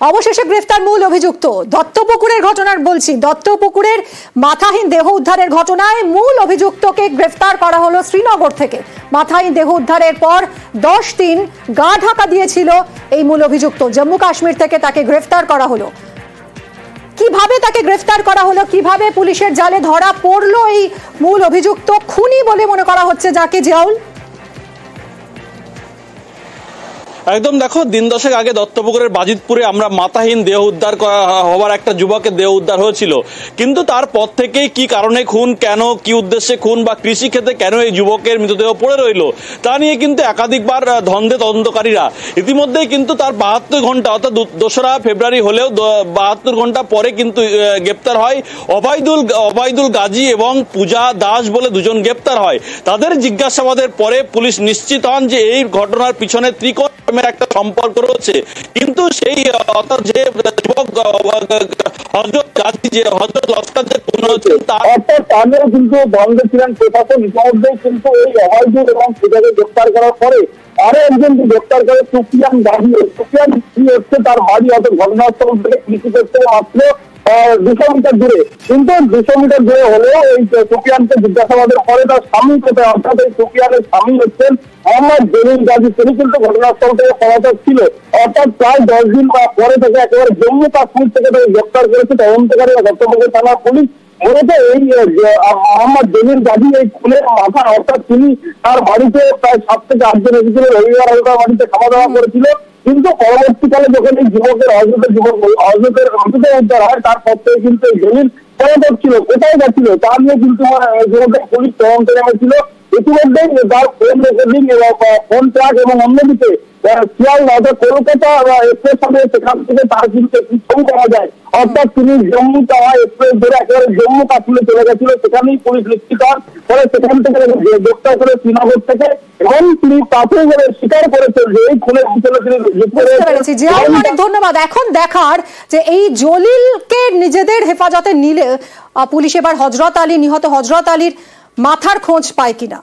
অবশেষে গ্রেফতার মূল অভিযুক্ত। দত্তপুকুরের ঘটনার বলছি, দত্তপুকুরের মাথাহীন দেহ উদ্ধারের ঘটনায় মূল অভিযুক্তকে গ্রেফতার করা হলো শ্রীনগর থেকে। মাথাহীন দেহ উদ্ধারের পর 10 দিন গা ঢাকা দিয়েছিল এই মূল অভিযুক্ত। জম্মু কাশ্মীর থেকে তাকে গ্রেফতার করা হলো। কিভাবে তাকে গ্রেফতার করা হলো, কিভাবে পুলিশের জালে ধরা পড়লো এই মূল অভিযুক্ত, খুনি বলে মনে করা হচ্ছে যাকে, জিয়াউল? একদম দেখো, দিন দশেক আগে দত্তপুকুরের বাজিতপুরে আমরা মাথাহীন দেহ উদ্ধার হওয়ার একটা যুবকের দেহ উদ্ধার হয়েছিল, কিন্তু তারপর থেকেই কি কারণে খুন, কেন, কি উদ্দেশ্যে খুন বা কৃষি ক্ষেত্রে কেন এই যুবকের মৃতদেহ পড়ে রইল তা নিয়ে কিন্তু একাধিকবার ধন্দে তদন্তকারীরা। ইতিমধ্যেই কিন্তু তার 72 ঘন্টা অর্থাৎ 2রা ফেব্রুয়ারি হলেও 72 ঘন্টা পরে কিন্তু গ্রেপ্তার হয় অবায়দুল গাজী এবং পূজা দাস বলে দুজন গ্রেপ্তার হয়। তাদের জিজ্ঞাসাবাদের পরে পুলিশ নিশ্চিত হন যে এই ঘটনার পিছনে ত্রিকোণ একটা সম্পর্ক রয়েছে। কিন্তু সেই অর্থাৎ যে যুবক হযরত গাজী, যে হযরত লস্কর যে খুন হয়েছে তারও কিন্তু বন্ধ ছিলেন প্রশাসন। ইতিমধ্যেই কিন্তু এই অবায়দুল এবং পূজাকে গ্রেপ্তার করার পরে আরো একজনকে গ্রেপ্তার করে সুফিয়ান গাজী। সুফিয়ান কি হচ্ছে তার বাড়ি অর্থাৎ ঘটনাস্থল থেকে কৃষি করতে মাত্র 200 মিটার দূরে, কিন্তু 200 মিটার দূরে হলেও এই সুফিয়ানকে জিজ্ঞাসাবাদের পরে তার স্বামী কোথায়, অর্থাৎ এই সুফিয়ানের স্বামী হচ্ছেন মোহাম্মদ জলিল গাজী, তিনি কিন্তু ঘটনাস্থল থেকে পলাতক ছিল। অর্থাৎ প্রায় 10 দিন পরে থেকে একেবারে জম্মু কাশ্মীর থেকে তাকে গ্রেপ্তার করেছে তদন্তকারী দত্তপুকুর থানা পুলিশ। মূলত এই মোহাম্মদ জলিল গাজী এই খুনের মাথা, অর্থাৎ তিনি তার বাড়িতে প্রায় 7 থেকে 8 জন এসেছিল, রবিবার তার বাড়িতে খাওয়া দাওয়া করেছিল। কিন্তু পরবর্তীকালে যখন এই যুবকের হযরতের মৃতদেহ উদ্ধার হয় তারপর থেকে কিন্তু এই জলিল পলাতক ছিল, কোথায় গেছিল তা নিয়ে কিন্তু যুবকের পুলিশ তদন্ত নেমেছিল। ইতিমধ্যেই তার ফোন রেকর্ডিং এবং ফোন ট্র্যাক এবং অন্যদিকে শিয়ালদা কলকাতা এক্সপ্রেস হবে, সেখান থেকে তার কিন্তু একটি ছবি পাওয়া যায়। অর্থাৎ তিনি জম্মু তাওয়া এক্সপ্রেস ধরে একেবারে জম্মু কাশ্মীরে চলে গেছিল, সেখানেই পুলিশ নিশ্চিত হন। পরে সেখান থেকে গ্রেপ্তার করে শ্রীনগর থেকে, এবং তিনি প্রাথমিকভাবে স্বীকার করেছেন যে এই খুনের পিছনে তিনি যুক্ত রয়েছেন। অনেক ধন্যবাদ। এখন দেখার যে এই জলিলকে নিজেদের হেফাজতে নিলে পুলিশ এবার নিহত হযরত আলীর মাথার খোঁজ পায় কিনা।